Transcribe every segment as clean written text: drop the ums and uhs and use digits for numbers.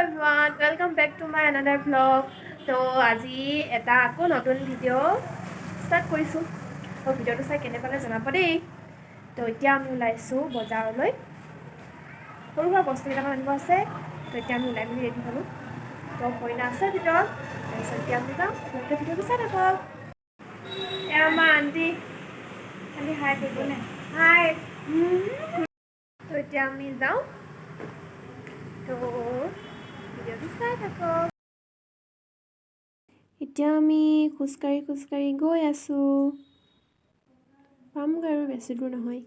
everyone, welcome back to my another vlog. So আজি এটা আকৌ নতুন ভিডিও স্টার্ট কৰিছো। তো ভিডিওটো চাই কেনে পালে জনাব দেই। তো এতিয়া আমি ওলাইছো বজাৰলৈ। সৰু সৰু বস্তু কেইটামান আনিব আছে। তো এতিয়া আমি ওলাই মেলি ৰেডি হ'লো। তো কইনা আছে ভিতৰত। তাৰপিছত এতিয়া আমি যাওঁ। তোমালোকে ভিডিওটো চাই থাকক। আমাৰ আন্টি হাই কৰিবনে? হাই। তো এতিয়া আমি যাওঁ। তো ভিডিওটো চাই থাকক। এতিয়া আমি খোজকাঢ়ি গৈ আছোঁ। পামগৈ আৰু বেছি দূৰ নহয়।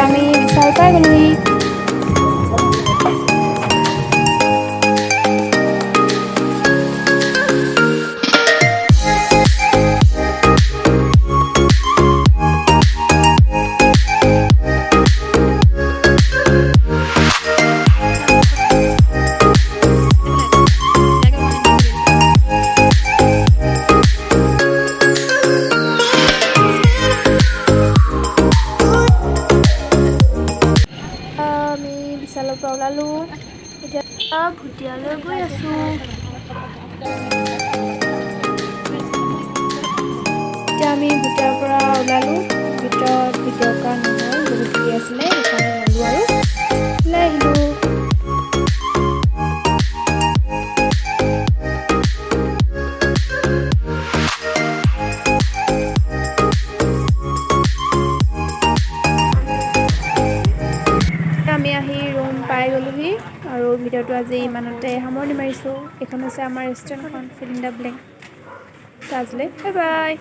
আমি বিশাল পাই গ'লোহি। বিশালৰ পৰা ওলালোঁ। এতিয়া ভুটিয়ালৈ গৈ আছোঁ। এতিয়া আমি ভুটিয়াৰ পৰা ওলালোঁ। ভিতৰত ভিডিঅ' কৰা নহ'ল, বহুত ভিৰ আছিলে, সেইকাৰণে নলোঁ আৰু ওলাই আহিলোঁ। আমি আহি ৰুম পাই গ'লোহি আৰু ভিডিঅ'টো আজি ইমানতে সামৰণি মাৰিছোঁ। এইখন হৈছে আমাৰ ৰেষ্টুৰেণ্টখন, ফিল ইন দ্য ব্লেংক তাজলে। বাই বাই।